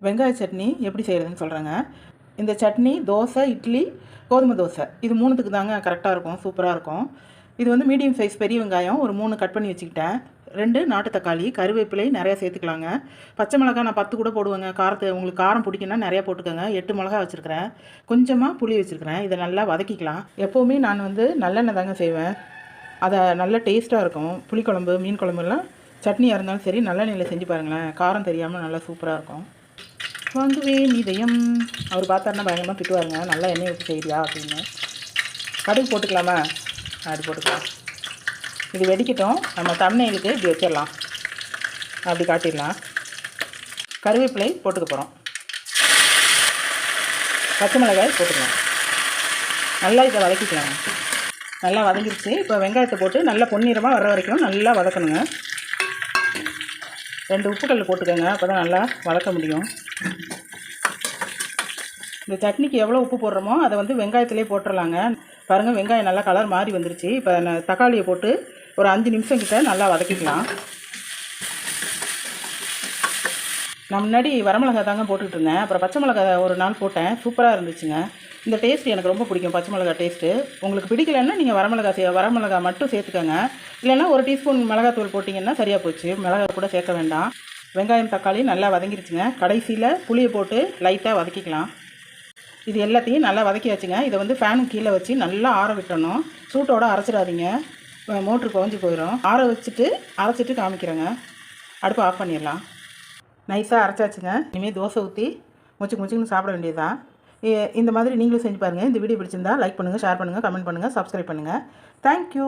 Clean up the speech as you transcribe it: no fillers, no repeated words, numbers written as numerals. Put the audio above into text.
வெங்காய சட்னி எப்படி செய்கிறதுன்னு சொல்கிறேங்க. இந்த சட்னி தோசை, இட்லி, கோதுமை தோசை இது 3த்துக்கு தாங்க கரெக்டாக இருக்கும், சூப்பராக இருக்கும். இது வந்து மீடியம் சைஸ் பெரிய வெங்காயம் ஒரு 3 கட் பண்ணி வச்சுக்கிட்டேன். 2 நாட்டு தக்காளி, கருவேப்பிலை நிறையா சேர்த்துக்கலாங்க. பச்சை மிளகா நான் 10 கூட போடுவேங்க. உங்களுக்கு காரம் பிடிக்குன்னா நிறையா போட்டுக்கோங்க. 8 மிளகா வச்சுருக்கிறேன். கொஞ்சமாக புளி வச்சுருக்கிறேன். இதை நல்லா வதக்கிக்கலாம். எப்போவுமே நான் வந்து நல்லெண்ணெய் தாங்க செய்வேன். அதை நல்ல டேஸ்ட்டாக இருக்கும். புளிக்குழம்பு, மீன் குழம்புலாம் சட்னியாக இருந்தாலும் சரி நல்லெண்ணெயில் செஞ்சு பாருங்களேன். காரம் தெரியாமல் நல்லா சூப்பராக இருக்கும். வாங்குவேன் இதயம். அவர் பார்த்தாருன்னா பயங்கரமாக திட்டுவாருங்க, நல்லா எண்ணெய் ஊற்றி செய்யறியா அப்படின்னு. கடுகு போட்டுக்கலாமா? அப்படி போட்டுக்கலாம். இது வெடிக்கட்டும். நம்ம தம்ப்நெயிலுக்கு இப்படி வச்சிடலாம், அப்படி காட்டிடலாம். கருவேப்பிலை போட்டுக்க போகிறோம். பச்சை மிளகாய் போட்டுக்கலாம். நல்லா இதை வதக்கிக்கலாம். நல்லா வதங்கிடுச்சு. இப்போ வெங்காயத்தை போட்டு நல்லா பொன்னிறமாக வர வரைக்கும் நல்லா வதக்கணுங்க. 2 உப்புக்கல் போட்டுக்கோங்க, அப்போ தான் நல்லா வதக்க முடியும். இந்த சட்னிக்கு எவ்வளோ உப்பு போடுறோமோ அதை வந்து வெங்காயத்திலே போட்டுடலாங்க. பாருங்கள், வெங்காயம் நல்லா கலர் மாறி வந்துருச்சு. இப்போ தக்காளியை போட்டு ஒரு 5 நிமிஷம் கிட்ட நல்லா வதக்கிக்கலாம். நான் முன்னாடி வரமிளகா தாங்க போட்டுக்கிட்டு இருந்தேன். அப்புறம் பச்சை மிளகா ஒரு நாள் போட்டேன், சூப்பராக இருந்துச்சுங்க. இந்த டேஸ்ட் எனக்கு ரொம்ப பிடிக்கும், பச்சை மிளகா டேஸ்ட்டு. உங்களுக்கு பிடிக்கலன்னா நீங்கள் வரமிளகா மட்டும் சேர்த்துக்கோங்க. இல்லைன்னா 1 டீஸ்பூன் மிளகாத்தூள் போட்டிங்கன்னா சரியாக போச்சு. மிளகா கூட சேர்க்க வேண்டாம். வெங்காயம் தக்காளி நல்லா வதங்கிருச்சுங்க. கடைசியில் புளியை போட்டு லைட்டாக வதக்கிக்கலாம். இது எல்லாத்தையும் நல்லா வதக்கி வச்சுங்க. இதை வந்து ஃபேனுக்கு கீழே வச்சு நல்லா ஆற விட்டணும். சூட்டோடு அரைச்சிடாதீங்க, மோட்ரு குறைஞ்சி போயிடும். ஆற வச்சுட்டு அரைச்சிட்டு காமிக்கிறேங்க. அடுப்பை ஆஃப் பண்ணிடலாம். நைஸாக அரைச்சாச்சுங்க. இனிமேல் தோசை ஊற்றி முச்சுன்னு சாப்பிட வேண்டியதுதான். இந்த மாதிரி நீங்களும் செஞ்சு பாருங்கள். இந்த வீடியோ பிடிச்சிருந்தா லைக் பண்ணுங்கள், ஷேர் பண்ணுங்கள், கமெண்ட் பண்ணுங்கள், சப்ஸ்கிரைப் பண்ணுங்கள். தேங்க்யூ.